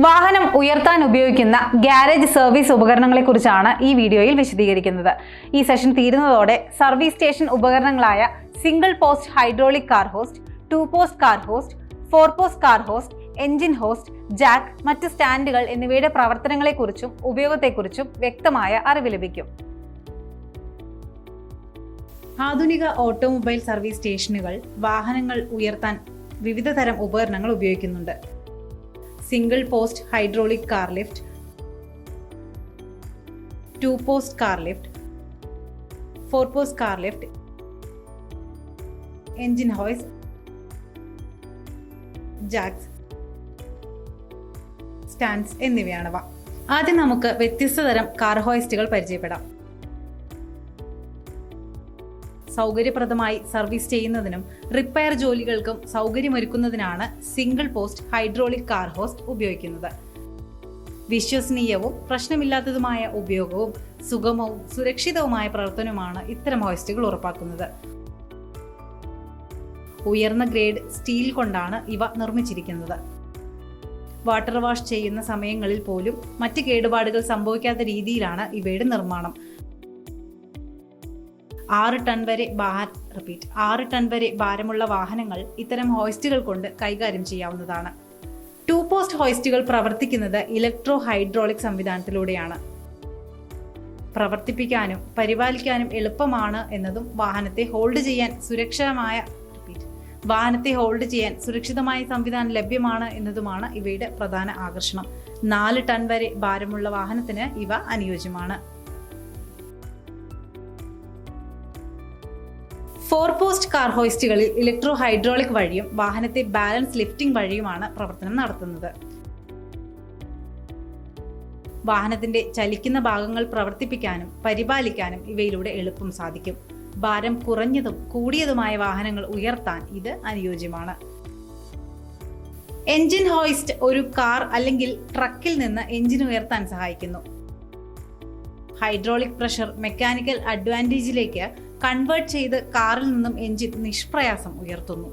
വാഹനം ഉയർത്താൻ ഉപയോഗിക്കുന്ന ഗ്യാരേജ് സർവീസ് ഉപകരണങ്ങളെക്കുറിച്ചാണ് ഈ വീഡിയോയിൽ വിശദീകരിക്കുന്നത്. ഈ സെഷൻ തീരുന്നതോടെ സർവീസ് സ്റ്റേഷൻ ഉപകരണങ്ങളായ single post hydraulic car hoist, 2 post car hoist, 4 post car hoist, engine hoist, jack, മറ്റ് സ്റ്റാൻഡുകൾ എന്നിവയുടെ പ്രവർത്തനങ്ങളെക്കുറിച്ചും ഉപയോഗത്തെക്കുറിച്ചും വ്യക്തമായ അറിവ് ലഭിക്കും. ആധുനിക ഓട്ടോമൊബൈൽ സർവീസ് സ്റ്റേഷനുകൾ വാഹനങ്ങൾ ഉയർത്താൻ വിവിധ തരം ഉപകരണങ്ങൾ ഉപയോഗിക്കുന്നുണ്ട്. Single post hydraulic car lift, 2 post car lift, 4 post car lift, engine hoist, jacks, stands എന്നിവയാണവ. ആദ്യം നമുക്ക് വ്യത്യസ്ത തരം കാർ ഹോയിസ്റ്റുകൾ പരിചയപ്പെടാം. സൗകര്യപ്രദമായി സർവീസ് ചെയ്യുന്നതിനും റിപ്പയർ ജോലികൾക്കും സൗകര്യമൊരുക്കുന്നതിനാണ് single post hydraulic car hoist ഉപയോഗിക്കുന്നത്. വിശ്വസനീയവും പ്രശ്നമില്ലാത്തതുമായ ഉപയോഗവും സുഗമവും സുരക്ഷിതവുമായ പ്രവർത്തനവുമാണ് ഇത്തരം ഹോയിസ്റ്റുകൾ ഉറപ്പാക്കുന്നത്. ഉയർന്ന ഗ്രേഡ് സ്റ്റീൽ കൊണ്ടാണ് ഇവ നിർമ്മിച്ചിരിക്കുന്നത്. വാട്ടർ വാഷ് ചെയ്യുന്ന സമയങ്ങളിൽ പോലും മറ്റ് കേടുപാടുകൾ സംഭവിക്കാത്ത രീതിയിലാണ് ഇവയുടെ നിർമ്മാണം. 6 ടൺ വരെ ഭാരമുള്ള വാഹനങ്ങൾ ഇത്തരം ഹോയിസ്റ്റുകൾ കൊണ്ട് കൈകാര്യം ചെയ്യാവുന്നതാണ്. 2 പോസ്റ്റ് ഹോയിസ്റ്റുകൾ പ്രവർത്തിക്കുന്നത് ഇലക്ട്രോ ഹൈഡ്രോളിക് സംവിധാനത്തിലൂടെയാണ്. പ്രവർത്തിപ്പിക്കാനും പരിപാലിക്കാനും എളുപ്പമാണ് എന്നതും വാഹനത്തെ ഹോൾഡ് ചെയ്യാൻ സുരക്ഷിതമായ സംവിധാനം ലഭ്യമാണ് എന്നതുമാണ് ഇവയുടെ പ്രധാന ആകർഷണം. 4 ടൺ വരെ ഭാരമുള്ള വാഹനത്തിന് ഇവ അനുയോജ്യമാണ്. 4 പോസ്റ്റ് കാർ ഹോയിസ്റ്റുകളിൽ ഇലക്ട്രോ ഹൈഡ്രോളിക് വഴിയും വാഹനത്തെ ബാലൻസ് ലിഫ്റ്റിംഗ് വഴിയുമാണ് പ്രവർത്തനം നടത്തുന്നത്. വാഹനത്തിന്റെ ചലിക്കുന്ന ഭാഗങ്ങൾ പ്രവർത്തിപ്പിക്കാനും പരിപാലിക്കാനും ഇവയിലൂടെ എളുപ്പം സാധിക്കും. ഭാരം കുറഞ്ഞതും കൂടിയതുമായ വാഹനങ്ങൾ ഉയർത്താൻ ഇത് അനുയോജ്യമാണ്. എഞ്ചിൻ ഹോയിസ്റ്റ് ഒരു കാർ അല്ലെങ്കിൽ ട്രക്കിൽ നിന്ന് എഞ്ചിൻ ഉയർത്താൻ സഹായിക്കുന്നു. ഹൈഡ്രോളിക് പ്രഷർ മെക്കാനിക്കൽ അഡ്വാൻറ്റേജിലേക്ക് കൺവേർട്ട് ചെയ്ത് കാറിൽ നിന്നും എഞ്ചിൻ നിഷ്പ്രയാസം ഉയർത്തുന്നു.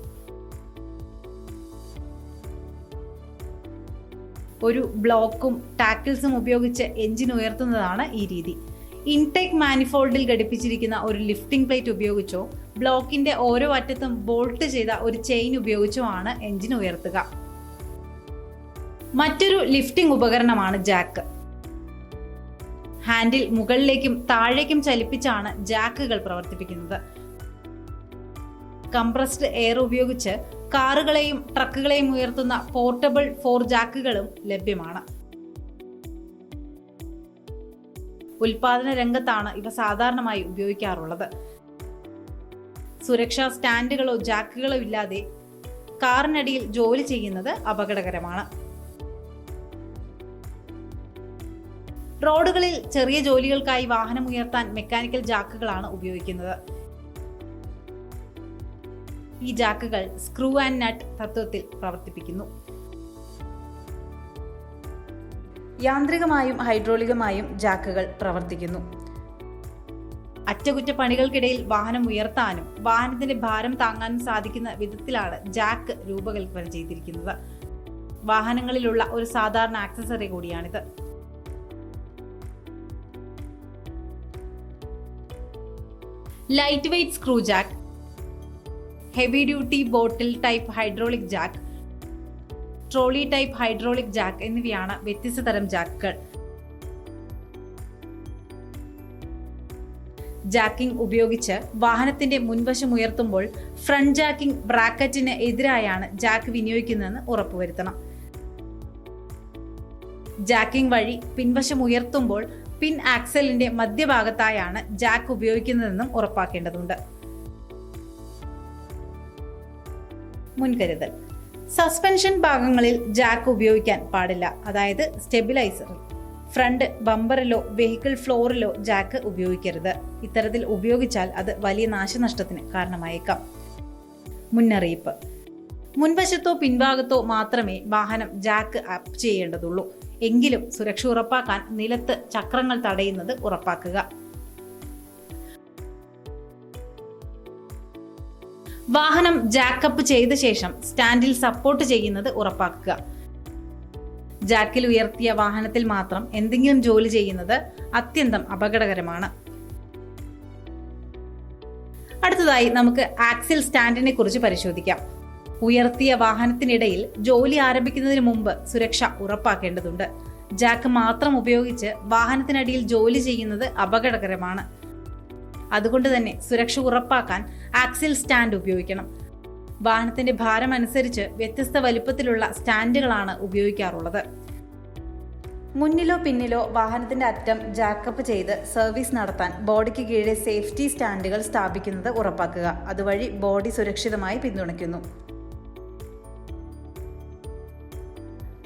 ഒരു ബ്ലോക്കും ടാക്കിൾസും ഉപയോഗിച്ച് എഞ്ചിൻ ഉയർത്തുന്നതാണ് ഈ രീതി. ഇൻടേക്ക് മാനിഫോൾഡിൽ ഘടിപ്പിച്ചിരിക്കുന്ന ഒരു ലിഫ്റ്റിംഗ് പ്ലേറ്റ് ഉപയോഗിച്ചോ ബ്ലോക്കിന്റെ ഓരോ അറ്റത്തും ബോൾട്ട് ചെയ്ത ഒരു ചെയിൻ ഉപയോഗിച്ചോ ആണ് എഞ്ചിൻ ഉയർത്തുക. മറ്റൊരു ലിഫ്റ്റിംഗ് ഉപകരണമാണ് ജാക്ക്. ഹാൻഡിൽ മുകളിലേക്കും താഴേക്കും ചലിപ്പിച്ചാണ് ജാക്കുകൾ പ്രവർത്തിപ്പിക്കുന്നത്. കംപ്രസ്ഡ് എയർ ഉപയോഗിച്ച് കാറുകളെയും ട്രക്കുകളെയും ഉയർത്തുന്ന പോർട്ടബിൾ 4 ജാക്കുകളും ലഭ്യമാണ്. ഉൽപാദന രംഗത്താണ് ഇവ സാധാരണയായി ഉപയോഗിക്കാറുള്ളത്. സുരക്ഷാ സ്റ്റാൻഡുകളോ ജാക്കുകളോ ഇല്ലാതെ കാറിനടിയിൽ ജോലി ചെയ്യുന്നത് അപകടകരമാണ്. റോഡുകളിൽ ചെറിയ ജോലികൾക്കായി വാഹനം ഉയർത്താൻ മെക്കാനിക്കൽ ജാക്കുകളാണ് ഉപയോഗിക്കുന്നത്. ഈ ജാക്കുകൾ സ്ക്രൂ ആൻഡ് നട്ട് തത്വത്തിൽ പ്രവർത്തിപ്പിക്കുന്നു. യാന്ത്രികമായും ഹൈഡ്രോളികമായും ജാക്കുകൾ പ്രവർത്തിക്കുന്നു. അറ്റകുറ്റപ്പണികൾക്കിടയിൽ വാഹനം ഉയർത്താനും വാഹനത്തിന്റെ ഭാരം താങ്ങാനും സാധിക്കുന്ന വിധത്തിലാണ് ജാക്ക് രൂപകൽപ്പന ചെയ്തിരിക്കുന്നത്. വാഹനങ്ങളിലുള്ള ഒരു സാധാരണ ആക്സസറി കൂടിയാണിത്. Light weight screw jack, heavy duty bottle type hydraulic jack, trolley type hydraulic jack എന്നിവയാണ് വ്യത്യസ്ത തരം ജാക്കുകൾ. ജാക്കിംഗ് ഉപയോഗിച്ച് വാഹനത്തിന്റെ മുൻവശം ഉയർത്തുമ്പോൾ ഫ്രണ്ട് ജാക്കിംഗ് ബ്രാക്കറ്റിന് എതിരായാണ് ജാക്ക് വിനിയോഗിക്കുന്നതെന്ന് ഉറപ്പുവരുത്തണം. ജാക്കിംഗ് വഴി പിൻവശം ഉയർത്തുമ്പോൾ പിൻ ആക്സലിന്റെ മധ്യഭാഗത്തായാണ് ജാക്ക് ഉപയോഗിക്കുന്നതെന്നും ഉറപ്പാക്കേണ്ടതുണ്ട്. മുൻകരുതൽ: സസ്പെൻഷൻ ഭാഗങ്ങളിൽ ജാക്ക് ഉപയോഗിക്കാൻ പാടില്ല. അതായത് സ്റ്റെബിലൈസറിൽ, ഫ്രണ്ട് ബമ്പറിലോ വെഹിക്കിൾ ഫ്ലോറിലോ ജാക്ക് ഉപയോഗിക്കരുത്. ഇത്തരത്തിൽ ഉപയോഗിച്ചാൽ അത് വലിയ നാശനഷ്ടത്തിന് കാരണമായേക്കാം. മുന്നറിയിപ്പ്: മുൻവശത്തോ പിൻഭാഗത്തോ മാത്രമേ വാഹനം ജാക്ക് അപ്പ് ചെയ്യേണ്ടതുള്ളൂ. എങ്കിലും സുരക്ഷ ഉറപ്പാക്കാൻ നിലത്ത് ചക്രങ്ങൾ തടയുന്നത് ഉറപ്പാക്കുക. വാഹനം ജാക്കപ്പ് ചെയ്ത ശേഷം സ്റ്റാൻഡിൽ സപ്പോർട്ട് ചെയ്യുന്നത് ഉറപ്പാക്കുക. ജാക്കിൽ ഉയർത്തിയ വാഹനത്തിൽ മാത്രം എന്തെങ്കിലും ജോലി ചെയ്യുന്നത് അത്യന്തം അപകടകരമാണ്. അടുത്തതായി നമുക്ക് ആക്സിൽ സ്റ്റാൻഡിനെ കുറിച്ച് പരിശോധിക്കാം. ഉയർത്തിയ വാഹനത്തിനിടയിൽ ജോലി ആരംഭിക്കുന്നതിന് മുമ്പ് സുരക്ഷ ഉറപ്പാക്കേണ്ടതുണ്ട്. ജാക്ക് മാത്രം ഉപയോഗിച്ച് വാഹനത്തിനടിയിൽ ജോലി ചെയ്യുന്നത് അപകടകരമാണ്. അതുകൊണ്ട് തന്നെ സുരക്ഷ ഉറപ്പാക്കാൻ ആക്സിൽ സ്റ്റാൻഡ് ഉപയോഗിക്കണം. വാഹനത്തിന്റെ ഭാരം അനുസരിച്ച് വ്യത്യസ്ത വലുപ്പത്തിലുള്ള സ്റ്റാൻഡുകളാണ് ഉപയോഗിക്കാറുള്ളത്. മുന്നിലോ പിന്നിലോ വാഹനത്തിന്റെ അറ്റം ജാക്കപ്പ് ചെയ്ത് സർവീസ് നടത്താൻ ബോഡിക്ക് കീഴെ സേഫ്റ്റി സ്റ്റാൻഡുകൾ സ്ഥാപിക്കുന്നത് ഉറപ്പാക്കുക. അതുവഴി ബോഡി സുരക്ഷിതമായി പിന്തുണയ്ക്കുന്നു.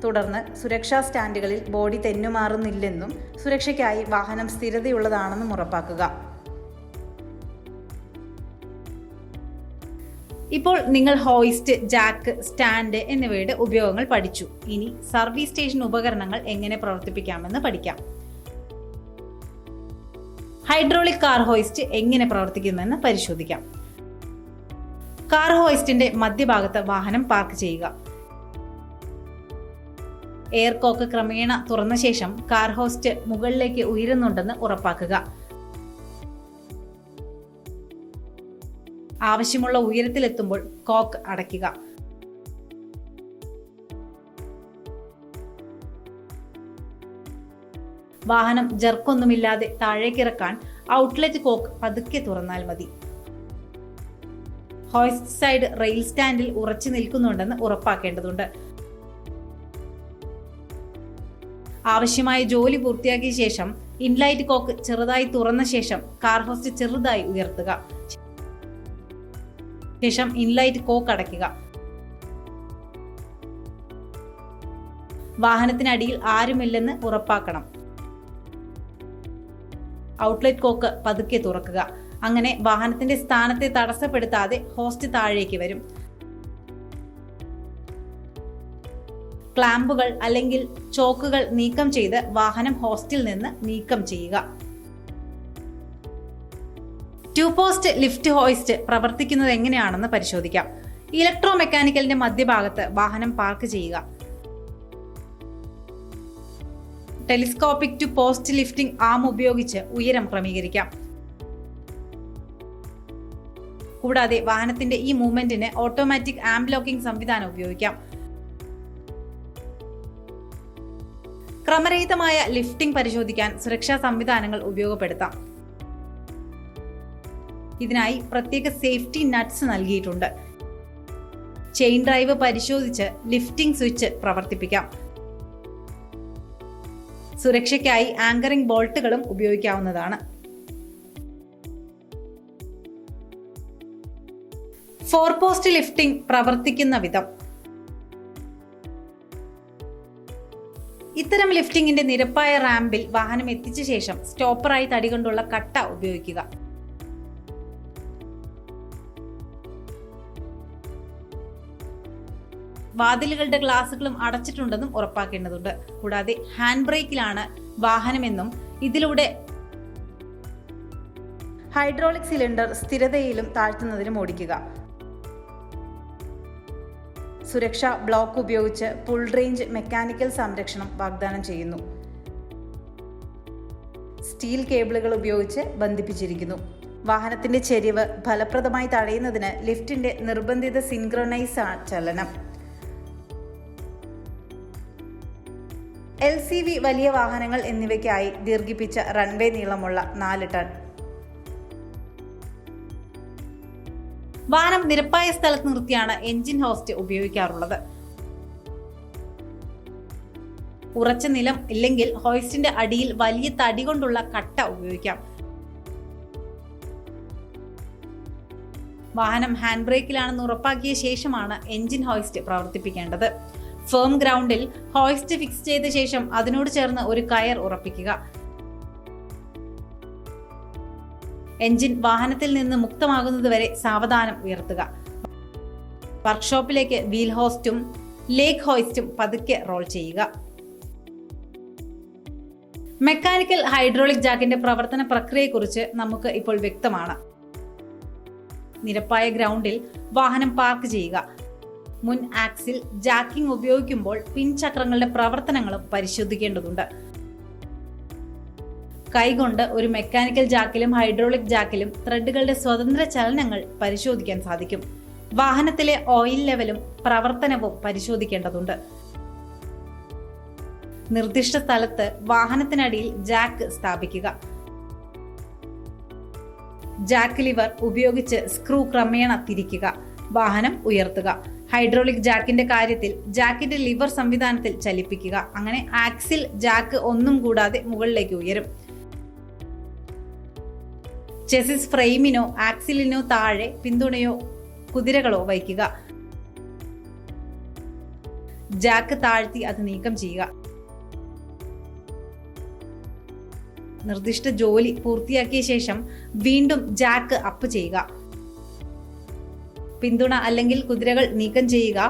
തുടർന്ന് സുരക്ഷാ സ്റ്റാൻഡുകളിൽ ബോഡി തെന്നുമാറുന്നില്ലെന്നും സുരക്ഷയ്ക്കായി വാഹനം സ്ഥിരതയുള്ളതാണെന്നും ഉറപ്പാക്കുക. ഇപ്പോൾ നിങ്ങൾ ഹോയിസ്റ്റ്, ജാക്ക്, സ്റ്റാൻഡ് എന്നിവയുടെ ഉപയോഗങ്ങൾ പഠിച്ചു. ഇനി സർവീസ് സ്റ്റേഷൻ ഉപകരണങ്ങൾ എങ്ങനെ പ്രവർത്തിപ്പിക്കാമെന്ന് പഠിക്കാം. ഹൈഡ്രോളിക് കാർ ഹോയിസ്റ്റ് എങ്ങനെ പ്രവർത്തിക്കുമെന്ന് പരിശോധിക്കാം. കാർ ഹോയിസ്റ്റിന്റെ മധ്യഭാഗത്ത് വാഹനം പാർക്ക് ചെയ്യുക. എയർ കോക്ക് ക്രമേണ തുറന്ന ശേഷം കാർ ഹോസ്റ്റ് മുകളിലേക്ക് ഉയരുന്നുണ്ടെന്ന് ഉറപ്പാക്കുക. ആവശ്യമുള്ള ഉയരത്തിലെത്തുമ്പോൾ കോക്ക് അടയ്ക്കുക. വാഹനം ജർക്കൊന്നുമില്ലാതെ താഴേക്കിറക്കാൻ ഔട്ട്ലെറ്റ് കോക്ക് പതുക്കെ തുറന്നാൽ മതി. ഹോയിസ്റ്റ് സൈഡ് റെയിൽ സ്റ്റാൻഡിൽ ഉറച്ചു നിൽക്കുന്നുണ്ടെന്ന് ഉറപ്പാക്കേണ്ടതുണ്ട്. ആവശ്യമായ ജോലി പൂർത്തിയാക്കിയ ശേഷം ഇൻലൈറ്റ് കോക്ക് ചെറുതായി തുറന്ന ശേഷം കാർ ഹോസ്റ്റ് ചെറുതായി ഉയർത്തുക. ശേഷം ഇൻലൈറ്റ് കോക്ക് അടയ്ക്കുക. വാഹനത്തിനടിയിൽ ആരുമില്ലെന്ന് ഉറപ്പാക്കണം. ഔട്ട്ലെറ്റ് കോക്ക് പതുക്കെ തുറക്കുക. അങ്ങനെ വാഹനത്തിന്റെ സ്ഥാനത്തെ തടസ്സപ്പെടുത്താതെ ഹോസ്റ്റ് താഴേക്ക് വരും. ക്ലാമ്പുകൾ അല്ലെങ്കിൽ ചോക്കുകൾ നീക്കം ചെയ്ത് വാഹനം ഹോസ്റ്റിൽ നിന്ന് നീക്കം ചെയ്യുക. 2 പോസ്റ്റ് ലിഫ്റ്റ് ഹോയിസ്റ്റ് പ്രവർത്തിക്കുന്നത് എങ്ങനെയാണെന്ന് പരിശോധിക്കാം. ഇലക്ട്രോ മെക്കാനിക്കലിന്റെ മധ്യഭാഗത്ത് വാഹനം പാർക്ക് ചെയ്യുക. ടെലിസ്കോപ്പിക് ടു പോസ്റ്റ് ലിഫ്റ്റിംഗ് ആം ഉപയോഗിച്ച് ഉയരം ക്രമീകരിക്കാം. കൂടാതെ വാഹനത്തിന്റെ ഈ മൂവ്മെന്റിന് ഓട്ടോമാറ്റിക് ആംപ് ലോക്കിംഗ് സംവിധാനം ഉപയോഗിക്കാം. ക്രമരഹിതമായ ലിഫ്റ്റിംഗ് പരിശോധിക്കാൻ സുരക്ഷാ സംവിധാനങ്ങൾ ഉപയോഗപ്പെടുത്താം. ഇതിനായി പ്രത്യേക സേഫ്റ്റി നട്ട്സ് നൽകിയിട്ടുണ്ട്. ചെയിൻ ഡ്രൈവ് പരിശോധിച്ച് ലിഫ്റ്റിംഗ് സ്വിച്ച് പ്രവർത്തിപ്പിക്കാം. സുരക്ഷയ്ക്കായി ആങ്കറിംഗ് ബോൾട്ടുകളും ഉപയോഗിക്കാവുന്നതാണ്. 4 പോസ്റ്റ് ലിഫ്റ്റിംഗ് പ്രവർത്തിക്കുന്ന വിധം. ഇത്തരം ലിഫ്റ്റിംഗിന്റെ നിരപ്പായ റാമ്പിൽ വാഹനം എത്തിച്ച ശേഷം സ്റ്റോപ്പറായി തടി കൊണ്ടുള്ള കട്ട ഉപയോഗിക്കുക. വാതിലുകളുടെ ഗ്ലാസുകളും അടച്ചിട്ടുണ്ടെന്നും ഉറപ്പാക്കേണ്ടതുണ്ട്. കൂടാതെ ഹാൻഡ് ബ്രേക്കിലാണ് വാഹനമെന്നും ഇതിലൂടെ ഹൈഡ്രോളിക് സിലിണ്ടർ സ്ഥിരതയിലും താഴ്ത്തുന്നതിനും ഓടിക്കുക. സുരക്ഷാ ബ്ലോക്ക് ഉപയോഗിച്ച് ഫുൾ റേഞ്ച് മെക്കാനിക്കൽ സംരക്ഷണം വാഗ്ദാനം ചെയ്യുന്നു. സ്റ്റീൽ കേബിളുകൾ ഉപയോഗിച്ച് ബന്ധിപ്പിച്ചിരിക്കുന്നു. വാഹനത്തിന്റെ ചെരിവ് ഫലപ്രദമായി തടയുന്നതിന് ലിഫ്റ്റിന്റെ നിർബന്ധിത സിൻക്രണൈസ് ചലനം. LCV വലിയ വാഹനങ്ങൾ എന്നിവയ്ക്കായി ദീർഘിപ്പിച്ച റൺവേ നീളമുള്ള 4 ടൺ. വാഹനം നിരപ്പായ സ്ഥലത്ത് നിർത്തിയാണ് എഞ്ചിൻ ഹോസ്റ്റ് ഉപയോഗിക്കാറുള്ളത്. ഉറച്ച നിലം ഇല്ലെങ്കിൽ ഹോയിസ്റ്റിന്റെ അടിയിൽ വലിയ തടി കൊണ്ടുള്ള കട്ട ഉപയോഗിക്കാം. വാഹനം ഹാൻഡ് ബ്രേക്കിലാണെന്ന് ഉറപ്പാക്കിയ ശേഷമാണ് എഞ്ചിൻ ഹോയിസ്റ്റ് പ്രവർത്തിപ്പിക്കേണ്ടത്. ഫേം ഗ്രൗണ്ടിൽ ഹോയിസ്റ്റ് ഫിക്സ് ചെയ്ത ശേഷം അതിനോട് ചേർന്ന് ഒരു കയർ ഉറപ്പിക്കുക. എഞ്ചിൻ വാഹനത്തിൽ നിന്ന് മുക്തമാകുന്നതുവരെ സാവധാനം ഉയർത്തുക. വർക്ക്ഷോപ്പിലേക്ക് വീൽ ഹോസ്റ്റും ലേക്ക് ഹോയിസ്റ്റും പതുക്കെ റോൾ ചെയ്യുക. മെക്കാനിക്കൽ ഹൈഡ്രോളിക് ജാക്കിന്റെ പ്രവർത്തന പ്രക്രിയയെക്കുറിച്ച് നമുക്ക് ഇപ്പോൾ വ്യക്തമാണ്. നിരപ്പായ ഗ്രൗണ്ടിൽ വാഹനം പാർക്ക് ചെയ്യുക. മുൻ ആക്സിൽ ജാക്കിംഗ് ഉപയോഗിക്കുമ്പോൾ പിൻചക്രങ്ങളുടെ പ്രവർത്തനങ്ങളും പരിശോധിക്കേണ്ടതുണ്ട്. കൈകൊണ്ട് ഒരു മെക്കാനിക്കൽ ജാക്കിലും ഹൈഡ്രോളിക് ജാക്കിലും ത്രെഡുകളുടെ സ്വതന്ത്ര ചലനങ്ങൾ പരിശോധിക്കാൻ സാധിക്കും. വാഹനത്തിലെ ഓയിൽ ലെവലും പ്രവർത്തനവും പരിശോധിക്കേണ്ടതുണ്ട്. നിർദ്ദിഷ്ട സ്ഥലത്ത് വാഹനത്തിനടിയിൽ ജാക്ക് സ്ഥാപിക്കുക. ജാക്ക് ലിവർ ഉപയോഗിച്ച് സ്ക്രൂ ക്രമേണ തിരിക്കുക. വാഹനം ഉയർത്തുക. ഹൈഡ്രോളിക് ജാക്കിന്റെ കാര്യത്തിൽ ജാക്കിന്റെ ലിവർ സംവിധാനത്തിൽ ചലിപ്പിക്കുക. അങ്ങനെ ആക്സിൽ ജാക്ക് ഒന്നും കൂടാതെ മുകളിലേക്ക് ഉയരും. ചെസിസ് ഫ്രെയിമിനോ ആക്സിലിനോ താഴെ പിന്തുണയോ കുതിരകളോ വയ്ക്കുക. ജാക്ക് താഴ്ത്തി അത് നീക്കം ചെയ്യുക. നിർദ്ദിഷ്ട ജോലി പൂർത്തിയാക്കിയ ശേഷം വീണ്ടും ജാക്ക് അപ്പ് ചെയ്യുക. പിന്തുണ അല്ലെങ്കിൽ കുതിരകൾ നീക്കം ചെയ്യുക.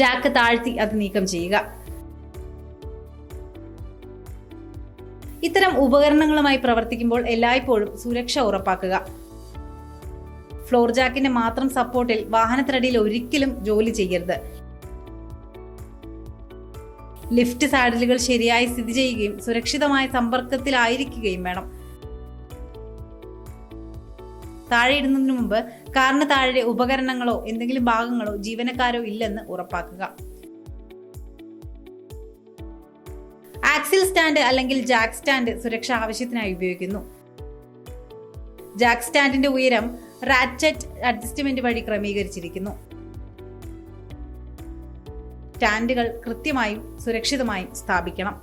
ജാക്ക് താഴ്ത്തി അത് നീക്കം ചെയ്യുക. ഇത്തരം ഉപകരണങ്ങളുമായി പ്രവർത്തിക്കുമ്പോൾ എല്ലായ്പ്പോഴും സുരക്ഷ ഉറപ്പാക്കുക. ഫ്ലോർ ജാക്കിന്റെ മാത്രം സപ്പോർട്ടിൽ വാഹനത്തിനടിയിൽ ഒരിക്കലും ജോലി ചെയ്യരുത്. ലിഫ്റ്റ് സാഡിലുകൾ ശരിയായി സ്ഥിതി ചെയ്യുകയും സുരക്ഷിതമായ സമ്പർക്കത്തിലായിരിക്കുകയും വേണം. താഴെ ഇടുന്നതിന് മുമ്പ് കാറിന് താഴെ ഉപകരണങ്ങളോ എന്തെങ്കിലും ഭാഗങ്ങളോ ജീവനക്കാരോ ഇല്ലെന്ന് ഉറപ്പാക്കുക. ആക്സിൽ സ്റ്റാൻഡ് അല്ലെങ്കിൽ ജാക്ക് സ്റ്റാൻഡ് സുരക്ഷ ആവശ്യത്തിനായി ഉപയോഗിക്കുന്നു. ജാക്ക് സ്റ്റാൻഡിന്റെ ഉയരം റാറ്ററ്റ് അഡ്ജസ്റ്റ്മെന്റ് വഴി ക്രമീകരിച്ചിരിക്കുന്നു. സ്റ്റാൻഡുകൾ കൃത്യമായും സുരക്ഷിതമായും സ്ഥാപിക്കണം.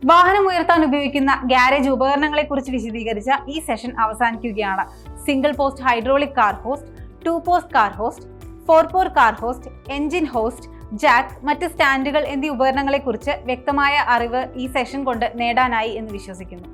വാഹനം ഉയർത്താൻ ഉപയോഗിക്കുന്ന ഗ്യാരേജ് ഉപകരണങ്ങളെ കുറിച്ച് വിശദീകരിച്ച ഈ സെഷൻ അവസാനിക്കുകയാണ്. Single post hydraulic car hoist, 2 post car hoist, 4 പോർ car hoist, engine hoist, jack, മറ്റ് സ്റ്റാൻഡുകൾ എന്നീ ഉപകരണങ്ങളെ കുറിച്ച് വ്യക്തമായ അറിവ് ഈ സെഷൻ കൊണ്ട് നേടാനായി എന്ന് വിശ്വസിക്കുന്നു.